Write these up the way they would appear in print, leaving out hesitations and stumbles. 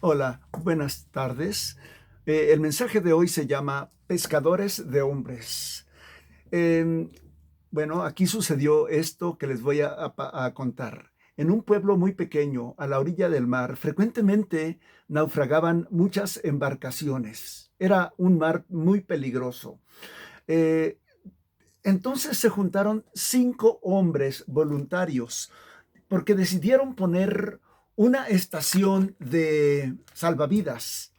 Hola, buenas tardes. El mensaje de hoy se llama Pescadores de Hombres. Em, bueno, aquí sucedió esto que les voy a contar. En un pueblo muy pequeño, a la orilla del mar, frecuentemente naufragaban muchas embarcaciones. Era un mar muy peligroso. Eh, entonces se juntaron 5 hombres voluntarios porque decidieron poner una estación de salvavidas.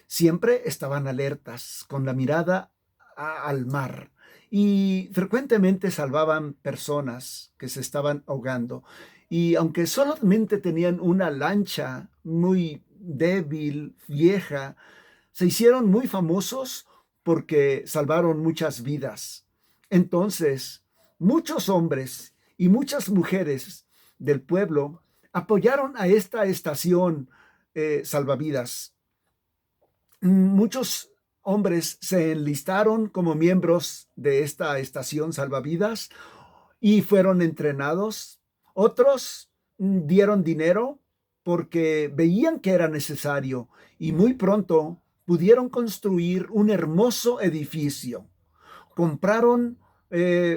Siempre estaban alertas, con la mirada al mar, y frecuentemente salvaban personas que se estaban ahogando. Y aunque solamente tenían una lancha muy débil, vieja, se hicieron muy famosos porque salvaron muchas vidas. Entonces, muchos hombres y muchas mujeres del pueblo apoyaron a esta estación salvavidas. Muchos hombres se enlistaron como miembros de esta estación salvavidas y fueron entrenados. Otros dieron dinero porque veían que era necesario y muy pronto pudieron construir un hermoso edificio. Compraron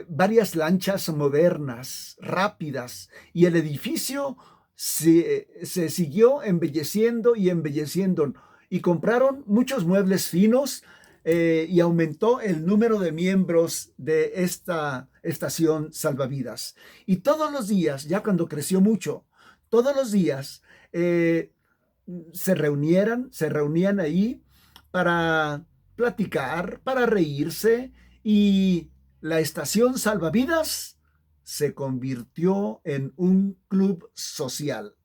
varias lanchas modernas, rápidas, y el edificio se siguió embelleciendo y embelleciendo. Y compraron muchos muebles finos y aumentó el número de miembros de esta estación salvavidas. Y todos los días, ya cuando creció mucho, todos los días se reunían ahí para platicar, para reírse, y la estación salvavidas se convirtió en un club social.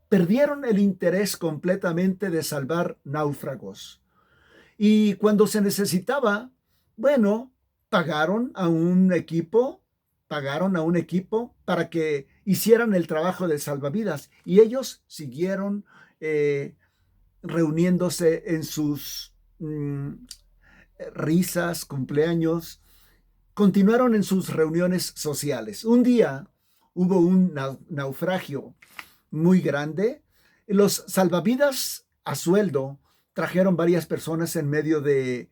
Perdieron el interés completamente de salvar náufragos. Y cuando se necesitaba, bueno, pagaron a un equipo, pagaron a un equipo para que hicieran el trabajo de salvavidas, y ellos siguieron eh, reuniéndose en sus risas, cumpleaños, continuaron en sus reuniones sociales. Un día hubo un naufragio muy grande. Los salvavidas a sueldo trajeron varias personas en medio de,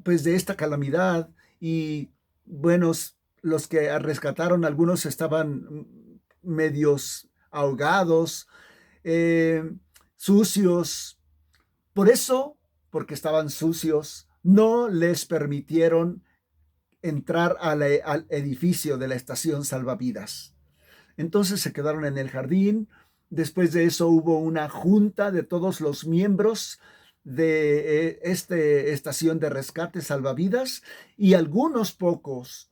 pues de esta calamidad, y buenos, los que rescataron, algunos estaban medios ahogados, eh, sucios. Por eso, porque estaban sucios, no les permitieron entrar al edificio de la estación salvavidas. Entonces se quedaron en el jardín. Después de eso hubo una junta de todos los miembros de esta estación de rescate salvavidas, y algunos pocos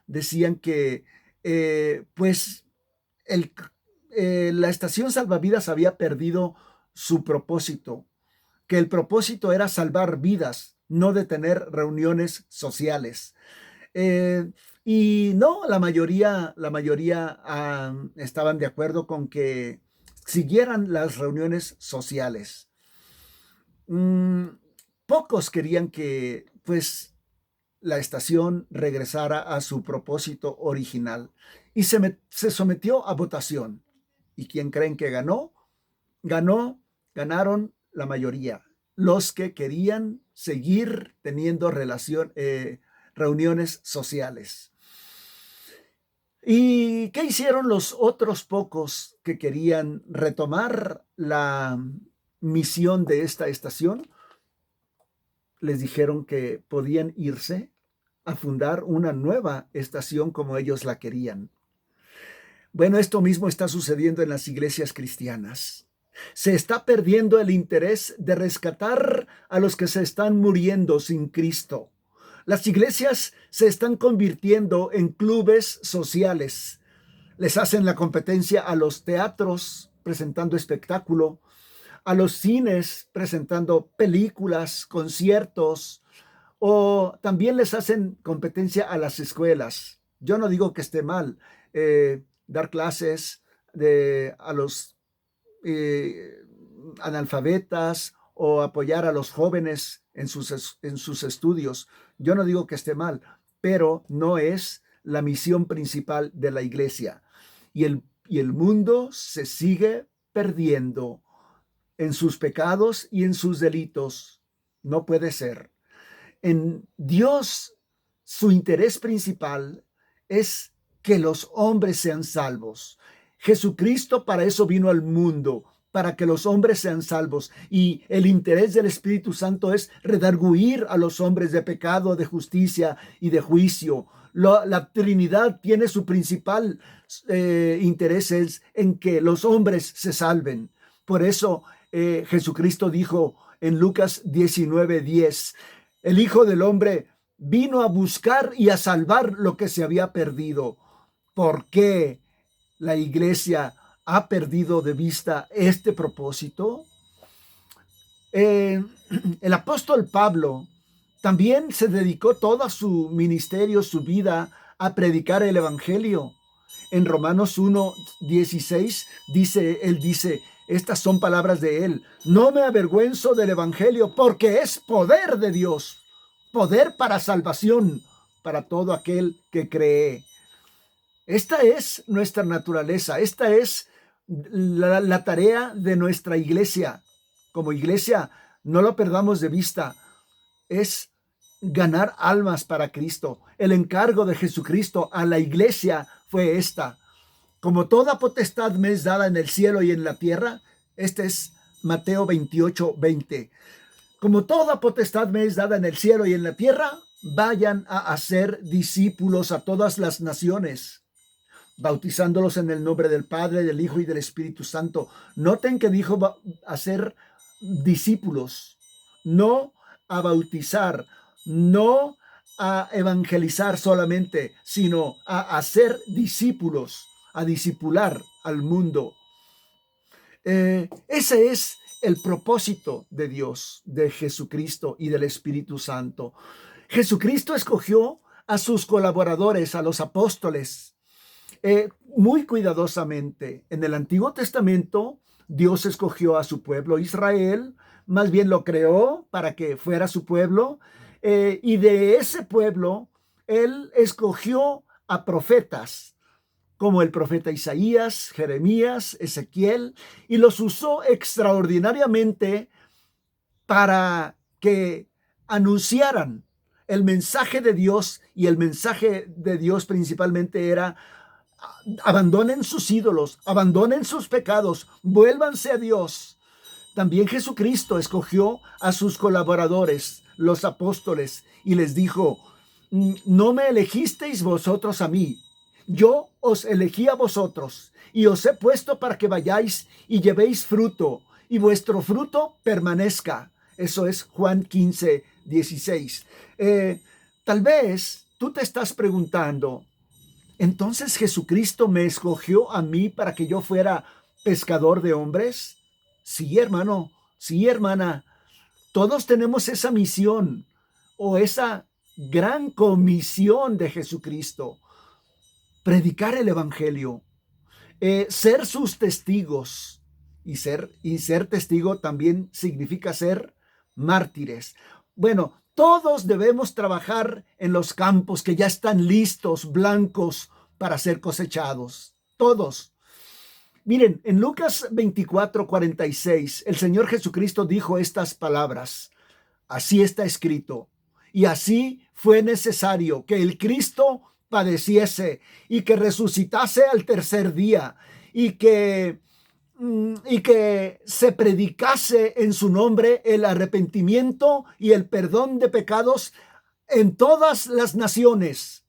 decían que pues el, la estación salvavidas había perdido su propósito, que el propósito era salvar vidas, no de tener reuniones sociales. Eh, y no, la mayoría estaban de acuerdo con que siguieran las reuniones sociales. Mm, Pocos querían que, pues, la estación regresara a su propósito original, y se sometió a votación. ¿Y quién creen que ganó? Ganó, Ganaron la mayoría, los que querían seguir teniendo reuniones sociales. ¿Y qué hicieron los otros pocos que querían retomar la misión de esta estación? Les dijeron que podían irse a fundar una nueva estación como ellos la querían. Bueno, esto mismo está sucediendo en las iglesias cristianas. Se está perdiendo el interés de rescatar a los que se están muriendo sin Cristo. Las iglesias se están convirtiendo en clubes sociales. Les hacen la competencia a los teatros presentando espectáculo, a los cines presentando películas, conciertos, o también les hacen competencia a las escuelas. Yo no digo que esté mal dar clases a los eh, analfabetas, o apoyar a los jóvenes en sus estudios. Yo no digo que esté mal, pero no es la misión principal de la iglesia. Y el mundo se sigue perdiendo en sus pecados y en sus delitos. No puede ser. En Dios, su interés principal es que los hombres sean salvos. Jesucristo para eso vino al mundo, para que los hombres sean salvos. Y el interés del Espíritu Santo es redarguir a los hombres de pecado, de justicia y de juicio. La Trinidad tiene su principal interés en que los hombres se salven. Por eso Jesucristo dijo en Lucas 19:10, el Hijo del Hombre vino a buscar y a salvar lo que se había perdido. ¿Por qué la iglesia ha perdido de vista este propósito? El apóstol Pablo también se dedicó todo su ministerio, su vida, a predicar el evangelio. En Romanos 1:16 él dice, estas son palabras de él: no me avergüenzo del evangelio, porque es poder de Dios, poder para salvación para todo aquel que cree. Esta es nuestra naturaleza, esta es la tarea de nuestra iglesia. Como iglesia, no lo perdamos de vista, es ganar almas para Cristo. El encargo de Jesucristo a la iglesia fue esta: como toda potestad me es dada en el cielo y en la tierra. Este es Mateo 28:20. Como toda potestad me es dada en el cielo y en la tierra, vayan a hacer discípulos a todas las naciones, bautizándolos en el nombre del Padre, del Hijo y del Espíritu Santo. Noten que dijo hacer discípulos, no a bautizar, no a evangelizar solamente, sino a hacer discípulos, a discipular al mundo. Ese es el propósito de Dios, de Jesucristo y del Espíritu Santo. Jesucristo escogió a sus colaboradores, a los apóstoles, muy cuidadosamente. En el Antiguo Testamento, Dios escogió a su pueblo Israel, más bien lo creó para que fuera su pueblo, y de ese pueblo, Él escogió a profetas, como el profeta Isaías, Jeremías, Ezequiel, y los usó extraordinariamente para que anunciaran el mensaje de Dios, y el mensaje de Dios principalmente era: abandonen sus ídolos, abandonen sus pecados, vuélvanse a Dios. También Jesucristo escogió a sus colaboradores, los apóstoles, y les dijo: no me elegisteis vosotros a mí, yo os elegí a vosotros, y os he puesto para que vayáis y llevéis fruto, y vuestro fruto permanezca. Eso es Juan 15:16. Tal vez tú te estás preguntando: ¿entonces Jesucristo me escogió a mí para que yo fuera pescador de hombres? Sí, hermano, sí, hermana. Todos tenemos esa misión, o esa gran comisión de Jesucristo: predicar el evangelio, ser sus testigos. Y ser testigo también significa ser mártires. Bueno, todos debemos trabajar en los campos que ya están listos, blancos, para ser cosechados. Todos. Miren, en Lucas 24:46, el Señor Jesucristo dijo estas palabras: así está escrito, y así fue necesario que el Cristo padeciese y que resucitase al tercer día, y que se predicase en su nombre el arrepentimiento y el perdón de pecados en todas las naciones,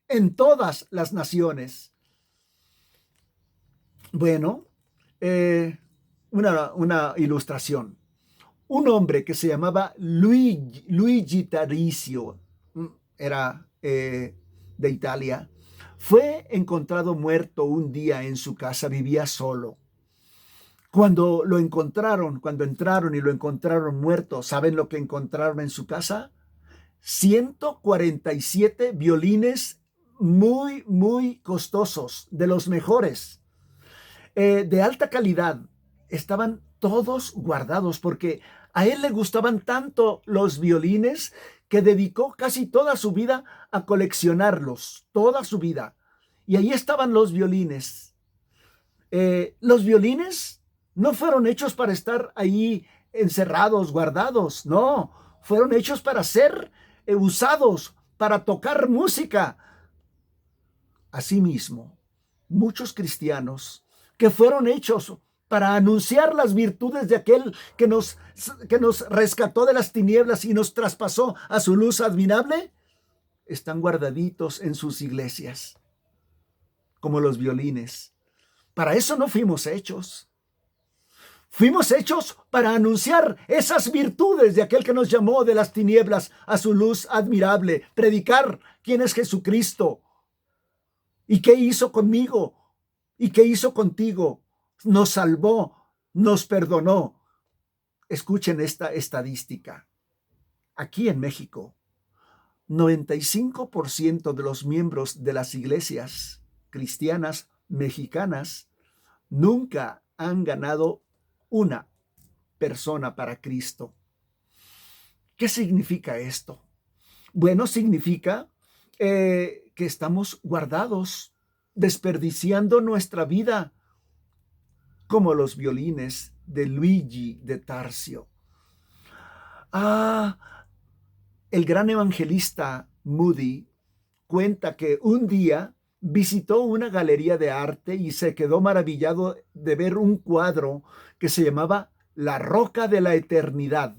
en todas las naciones. Bueno, una ilustración. Un hombre que se llamaba Luigi Taricio, era de Italia, fue encontrado muerto un día en su casa. Vivía solo. Cuando entraron y lo encontraron muerto, ¿saben lo que encontraron en su casa? 147 violines muy, muy costosos, de los mejores, de alta calidad. Estaban todos guardados porque a él le gustaban tanto los violines que dedicó casi toda su vida a coleccionarlos, toda su vida. Y ahí estaban los violines. Los violines No fueron hechos para estar ahí encerrados, guardados. No, fueron hechos para ser usados, para tocar música. Asimismo, muchos cristianos que fueron hechos para anunciar las virtudes de aquel que nos rescató de las tinieblas y nos traspasó a su luz admirable, están guardaditos en sus iglesias, como los violines. Para eso no fuimos hechos. Fuimos hechos para anunciar esas virtudes de aquel que nos llamó de las tinieblas a su luz admirable, predicar quién es Jesucristo y qué hizo conmigo y qué hizo contigo. Nos salvó, nos perdonó. Escuchen esta estadística. Aquí en México, 95% de los miembros de las iglesias cristianas mexicanas nunca han ganado una persona para Cristo. ¿Qué significa esto? Bueno, significa que estamos guardados, desperdiciando nuestra vida, como los violines de Luigi de Tarso. El gran evangelista Moody cuenta que un día visitó una galería de arte y se quedó maravillado de ver un cuadro que se llamaba La Roca de la Eternidad.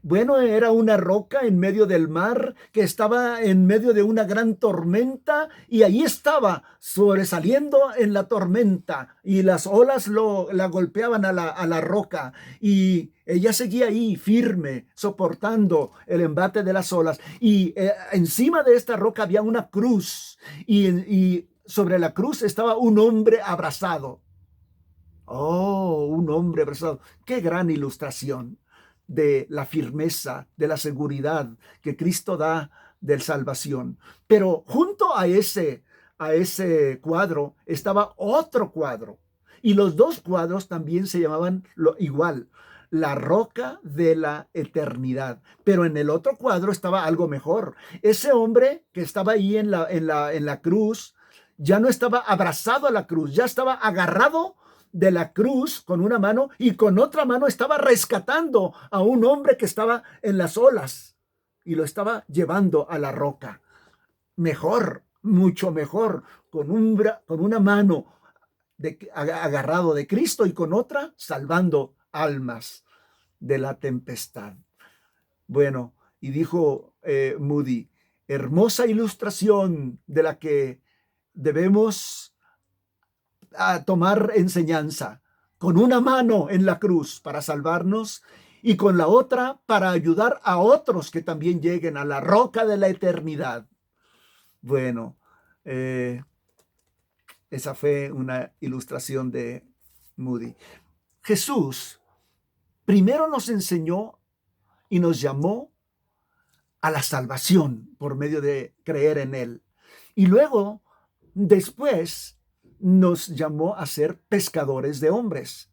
Bueno, era una roca en medio del mar que estaba en medio de una gran tormenta y ahí estaba sobresaliendo en la tormenta y las olas la golpeaban a la roca y ella seguía ahí firme, soportando el embate de las olas y encima de esta roca había una cruz y sobre la cruz estaba un hombre abrazado. Oh, un hombre abrazado. ¡Qué gran ilustración de la firmeza, de la seguridad que Cristo da de salvación! Pero junto a ese cuadro estaba otro cuadro. Y los dos cuadros también se llamaban igual, La Roca de la Eternidad. Pero en el otro cuadro estaba algo mejor. Ese hombre que estaba ahí en la cruz, ya no estaba abrazado a la cruz, ya estaba agarrado de la cruz con una mano y con otra mano estaba rescatando a un hombre que estaba en las olas y lo estaba llevando a la roca. Mejor, mucho mejor, con una mano agarrado de Cristo y con otra salvando almas de la tempestad. Bueno, y dijo Moody, hermosa ilustración de la que debemos a tomar enseñanza, con una mano en la cruz para salvarnos y con la otra para ayudar a otros que también lleguen a la roca de la eternidad. Bueno, esa fue una ilustración de Moody. Jesús primero nos enseñó y nos llamó a la salvación por medio de creer en Él. Y luego, después, nos llamó a ser pescadores de hombres.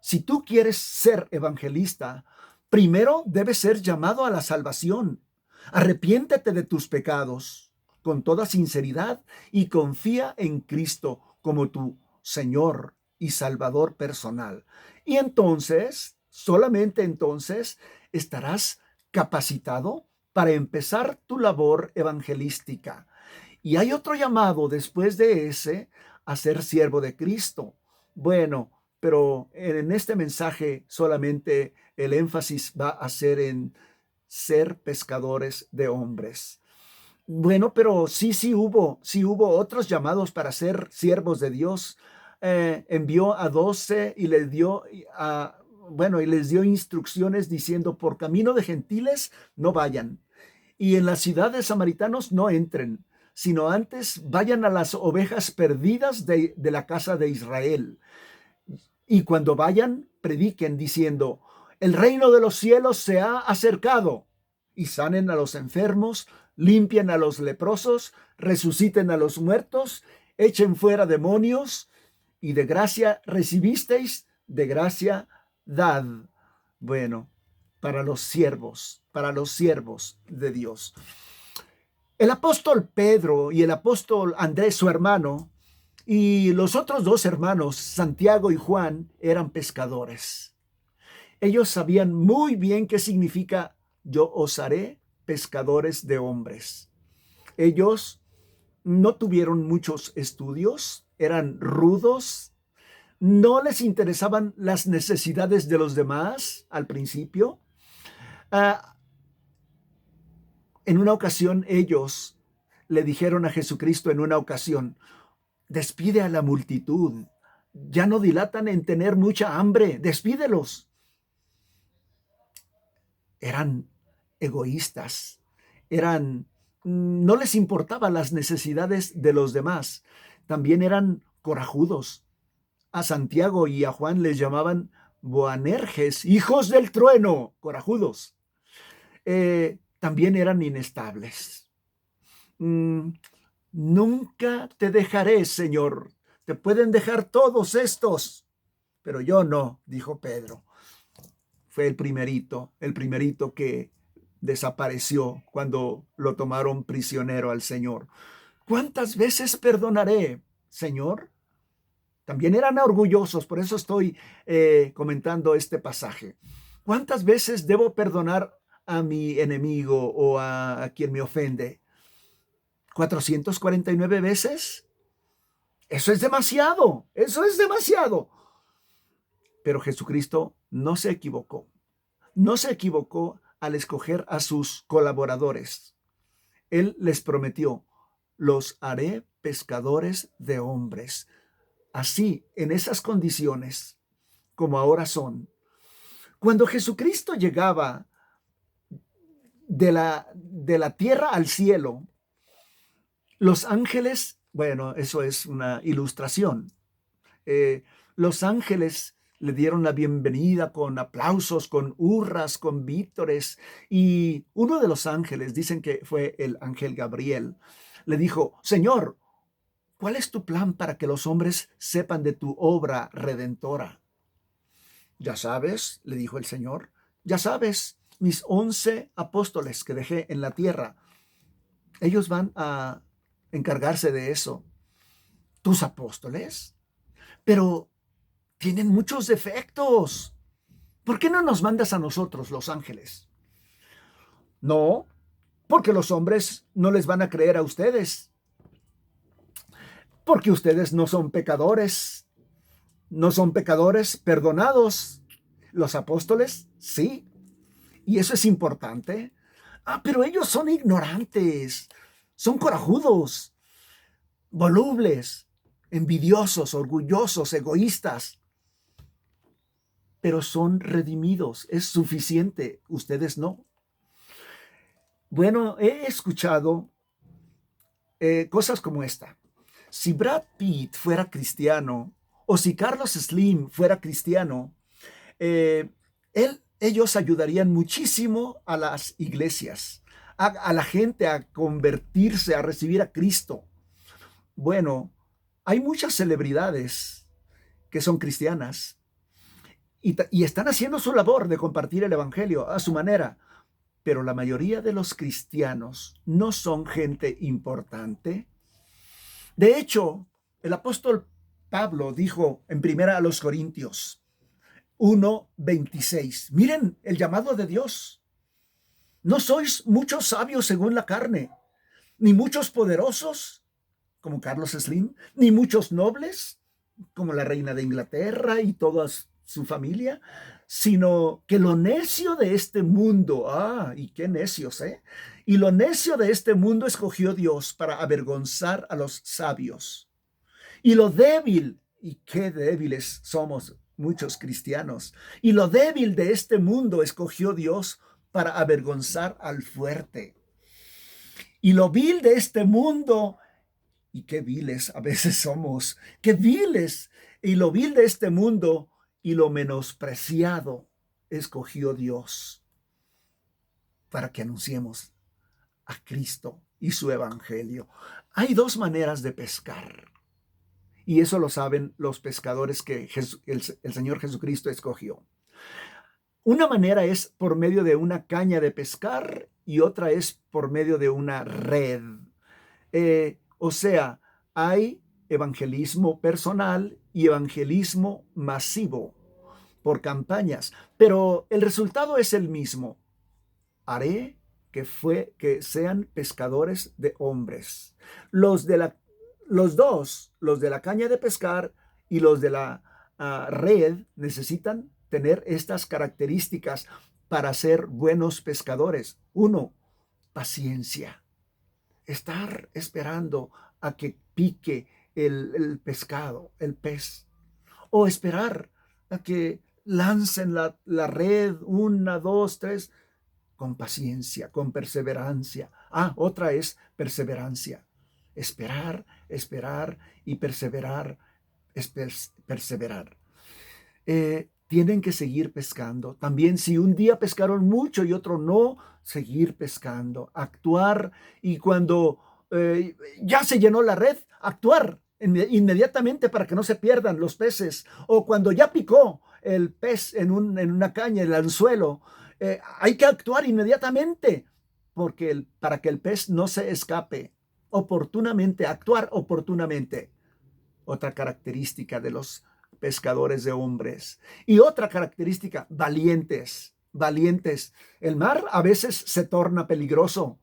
Si tú quieres ser evangelista, primero debes ser llamado a la salvación. Arrepiéntete de tus pecados con toda sinceridad y confía en Cristo como tu Señor y Salvador personal. Y entonces, solamente entonces, estarás capacitado para empezar tu labor evangelística. Y hay otro llamado después de ese, a ser siervo de Cristo. Bueno, pero en este mensaje solamente el énfasis va a ser en ser pescadores de hombres. Bueno, pero sí hubo otros llamados para ser siervos de Dios. Envió a 12 y les dio y les dio instrucciones diciendo: por camino de gentiles no vayan, y en la ciudad de samaritanos no entren, sino antes vayan a las ovejas perdidas de la casa de Israel. Y cuando vayan, prediquen diciendo: el reino de los cielos se ha acercado, y sanen a los enfermos, limpien a los leprosos, resuciten a los muertos, echen fuera demonios, y de gracia recibisteis, de gracia dad. Bueno, para los siervos de Dios. El apóstol Pedro y el apóstol Andrés, su hermano, Y los otros dos hermanos, Santiago y Juan, eran pescadores. Ellos sabían muy bien qué significa yo os haré pescadores de hombres. Ellos no tuvieron muchos estudios, eran rudos, no les interesaban las necesidades de los demás al principio. En una ocasión ellos le dijeron a Jesucristo en una ocasión, despide a la multitud, ya no dilatan en tener mucha hambre, despídelos. Eran egoístas, no les importaban las necesidades de los demás, también eran corajudos. A Santiago y a Juan les llamaban Boanerges, hijos del trueno, corajudos. También eran inestables. Nunca te dejaré, Señor. Te pueden dejar todos estos, pero yo no, dijo Pedro. Fue el primerito que desapareció cuando lo tomaron prisionero al Señor. ¿Cuántas veces perdonaré, Señor? También eran orgullosos, por eso estoy comentando este pasaje. ¿Cuántas veces debo perdonar a mi enemigo o a quien me ofende? ¿449 veces? Eso es demasiado, eso es demasiado. Pero Jesucristo no se equivocó. No se equivocó al escoger a sus colaboradores. Él les prometió, los haré pescadores de hombres. Así, en esas condiciones, como ahora son. Cuando Jesucristo llegaba de la tierra al cielo, los ángeles, bueno, eso es una ilustración. Los ángeles le dieron la bienvenida con aplausos, con hurras, con vítores. Y uno de los ángeles, dicen que fue el ángel Gabriel, le dijo, Señor, ¿cuál es tu plan para que los hombres sepan de tu obra redentora? Ya sabes, le dijo el Señor, ya sabes, mis 11 apóstoles que dejé en la tierra, ellos van a encargarse de eso. ¿Tus apóstoles? Pero tienen muchos defectos. ¿Por qué no nos mandas a nosotros, los ángeles? No, porque los hombres no les van a creer a ustedes. Porque ustedes no son pecadores perdonados. Los apóstoles, sí. Y eso es importante. Pero ellos son ignorantes, son corajudos, volubles, envidiosos, orgullosos, egoístas. Pero son redimidos, es suficiente, ustedes no. Bueno, he escuchado cosas como esta. Si Brad Pitt fuera cristiano, o si Carlos Slim fuera cristiano, ellos ayudarían muchísimo a las iglesias, a la gente a convertirse, a recibir a Cristo. Bueno, hay muchas celebridades que son cristianas y están haciendo su labor de compartir el evangelio a su manera, pero la mayoría de los cristianos no son gente importante. De hecho, el apóstol Pablo dijo en 1 Corintios 1:26, miren el llamado de Dios. No sois muchos sabios según la carne, ni muchos poderosos, como Carlos Slim, ni muchos nobles, como la reina de Inglaterra y toda su familia, sino que lo necio de este mundo, y qué necios, y lo necio de este mundo escogió Dios para avergonzar a los sabios. Y lo débil, y qué débiles somos muchos cristianos, y lo débil de este mundo escogió Dios para avergonzar al fuerte. Y lo vil de este mundo, y qué viles a veces somos, qué viles, y lo vil de este mundo y lo menospreciado escogió Dios para que anunciemos a Cristo y su evangelio. Hay dos maneras de pescar. Y eso lo saben los pescadores que el Señor Jesucristo escogió. Una manera es por medio de una caña de pescar y otra es por medio de una red. O sea, hay evangelismo personal y evangelismo masivo por campañas, pero el resultado es el mismo. Haré que sean pescadores de hombres. Los dos, los de la caña de pescar y los de la red, necesitan tener estas características para ser buenos pescadores. Uno, paciencia. Estar esperando a que pique el pescado, el pez. O esperar a que lancen la red, una, dos, tres, con paciencia, con perseverancia. Otra es perseverancia. Esperar, esperar y perseverar es perseverar. Tienen que seguir pescando. También si un día pescaron mucho y otro no, seguir pescando, actuar, y cuando ya se llenó la red, actuar inmediatamente para que no se pierdan los peces, o cuando ya picó el pez en una caña, el anzuelo, hay que actuar inmediatamente para que el pez no se escape. Oportunamente, actuar oportunamente. Otra característica de los pescadores de hombres. Y otra característica, valientes, valientes. El mar a veces se torna peligroso.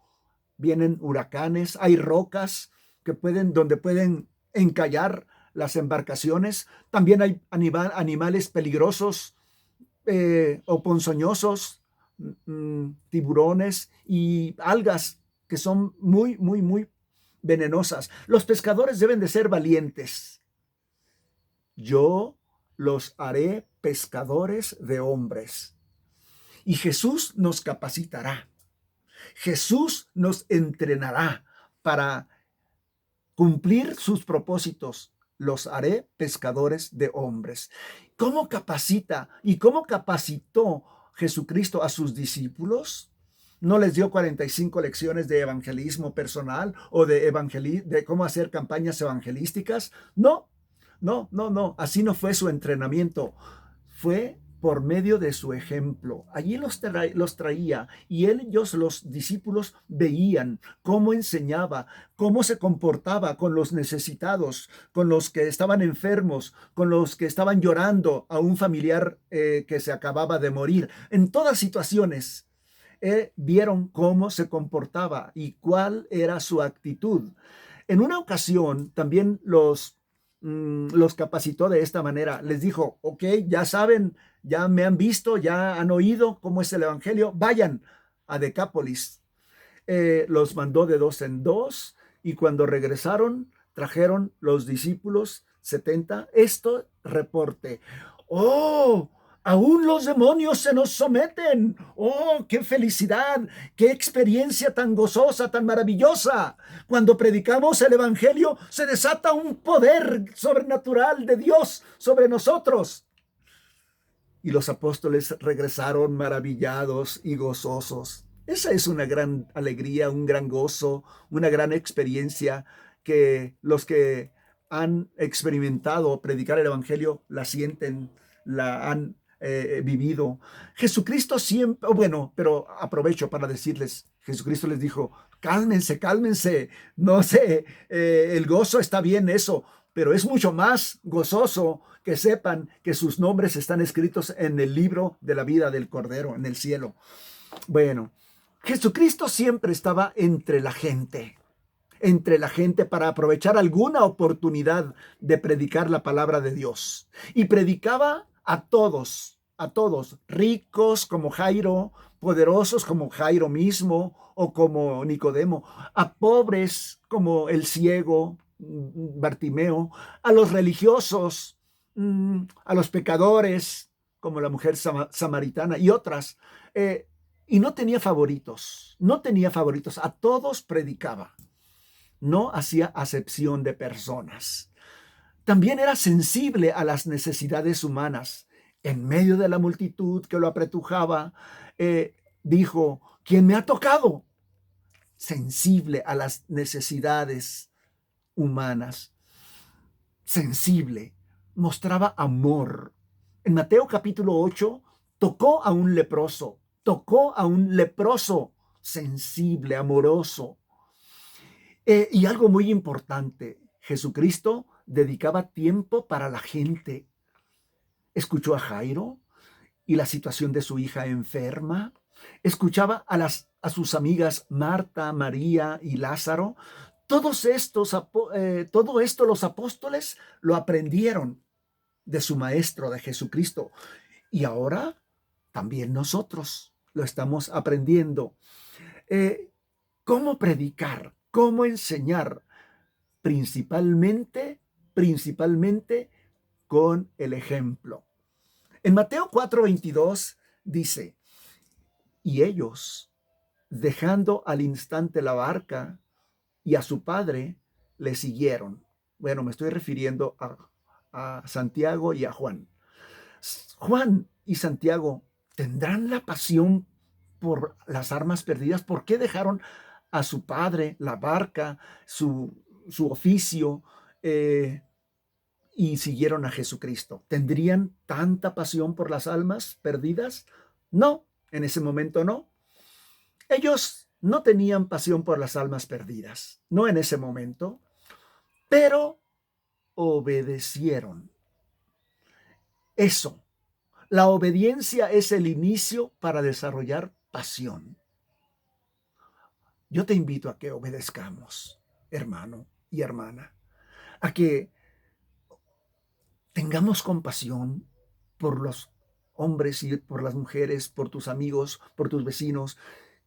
Vienen huracanes, hay rocas donde pueden encallar las embarcaciones. También hay animales peligrosos o ponzoñosos, tiburones y algas que son muy, muy, muy venenosas. Los pescadores deben de ser valientes. Yo los haré pescadores de hombres. Y Jesús nos capacitará. Jesús nos entrenará para cumplir sus propósitos. Los haré pescadores de hombres. ¿Cómo capacita y cómo capacitó Jesucristo a sus discípulos? ¿No les dio 45 lecciones de evangelismo personal o de cómo hacer campañas evangelísticas? No, no, no, no. Así no fue su entrenamiento. Fue por medio de su ejemplo. Allí los traía y ellos, los discípulos, veían cómo enseñaba, cómo se comportaba con los necesitados, con los que estaban enfermos, con los que estaban llorando a un familiar que se acababa de morir. En todas situaciones vieron cómo se comportaba y cuál era su actitud. En una ocasión también los capacitó de esta manera. Les dijo, ok, ya saben, ya me han visto, ya han oído cómo es el evangelio, vayan a Decápolis. Los mandó de dos en dos y cuando regresaron trajeron los discípulos 70 reporte. ¡Oh! Aún los demonios se nos someten. ¡Oh, qué felicidad! ¡Qué experiencia tan gozosa, tan maravillosa! Cuando predicamos el evangelio, se desata un poder sobrenatural de Dios sobre nosotros. Y los apóstoles regresaron maravillados y gozosos. Esa es una gran alegría, un gran gozo, una gran experiencia que los que han experimentado predicar el evangelio la sienten, la han vivido. Jesucristo siempre, pero aprovecho para decirles, Jesucristo les dijo, cálmense, cálmense, no sé, el gozo está bien eso, pero es mucho más gozoso que sepan que sus nombres están escritos en el libro de la vida del Cordero, en el cielo. Bueno, Jesucristo siempre estaba entre la gente para aprovechar alguna oportunidad de predicar la palabra de Dios. Y predicaba a todos, ricos como Jairo, poderosos como Jairo mismo o como Nicodemo, a pobres como el ciego Bartimeo, a los religiosos, a los pecadores como la mujer samaritana y otras. Y no tenía favoritos, a todos predicaba. No hacía acepción de personas. También era sensible a las necesidades humanas. En medio de la multitud que lo apretujaba, dijo, ¿quién me ha tocado? Sensible a las necesidades humanas. Sensible. Mostraba amor. En Mateo capítulo 8, tocó a un leproso. Sensible, amoroso. Y algo muy importante, Jesucristo dedicaba tiempo para la gente. Escuchó a Jairo y la situación de su hija enferma. Escuchaba a sus amigas Marta, María y Lázaro. Todo esto los apóstoles lo aprendieron de su maestro, de Jesucristo. Y ahora también nosotros lo estamos aprendiendo. ¿Cómo predicar? ¿Cómo enseñar? Principalmente con el ejemplo. En Mateo 4:22 dice, y ellos, dejando al instante la barca y a su padre, le siguieron. Bueno, me estoy refiriendo a Santiago y a Juan. Juan y Santiago tendrán la pasión por las armas perdidas. ¿Por qué dejaron a su padre, la barca, su oficio y siguieron a Jesucristo? ¿Tendrían tanta pasión por las almas perdidas? No, en ese momento no. Ellos no tenían pasión por las almas perdidas, no en ese momento, pero obedecieron. Eso, la obediencia es el inicio para desarrollar pasión. Yo te invito a que obedezcamos, hermano y hermana, a que tengamos compasión por los hombres y por las mujeres, por tus amigos, por tus vecinos,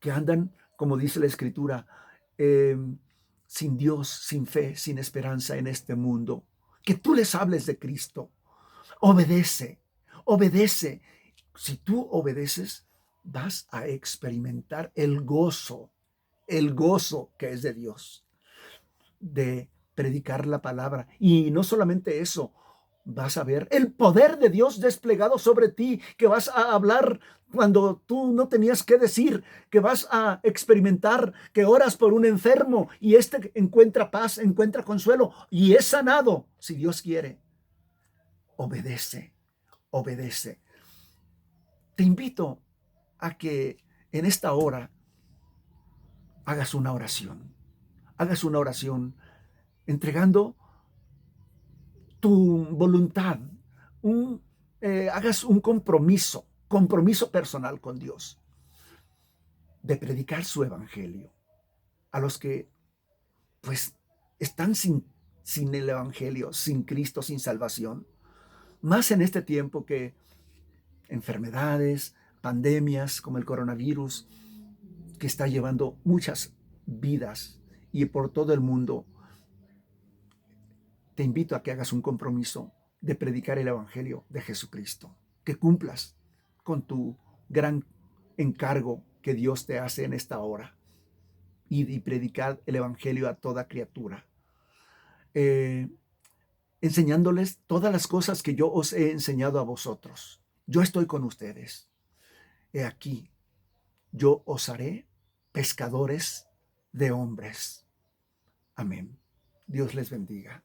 que andan, como dice la Escritura, sin Dios, sin fe, sin esperanza en este mundo. Que tú les hables de Cristo. Obedece, obedece. Si tú obedeces, vas a experimentar el gozo que es de Dios, de predicar la palabra. Y no solamente eso, vas a ver el poder de Dios desplegado sobre ti, que vas a hablar cuando tú no tenías que decir, que vas a experimentar que oras por un enfermo y este encuentra paz, encuentra consuelo y es sanado, si Dios quiere. Obedece, obedece. Te invito a que en esta hora hagas una oración. Hagas una oración entregando tu voluntad, hagas un compromiso personal con Dios, de predicar su evangelio a los que pues están sin el evangelio, sin Cristo, sin salvación. Más en este tiempo que enfermedades, pandemias como el coronavirus, que está llevando muchas vidas y por todo el mundo. Te invito a que hagas un compromiso de predicar el evangelio de Jesucristo, que cumplas con tu gran encargo que Dios te hace en esta hora y predicar el evangelio a toda criatura, enseñándoles todas las cosas que yo os he enseñado a vosotros. Yo estoy con ustedes. He aquí, yo os haré pescadores de hombres. Amén. Dios les bendiga.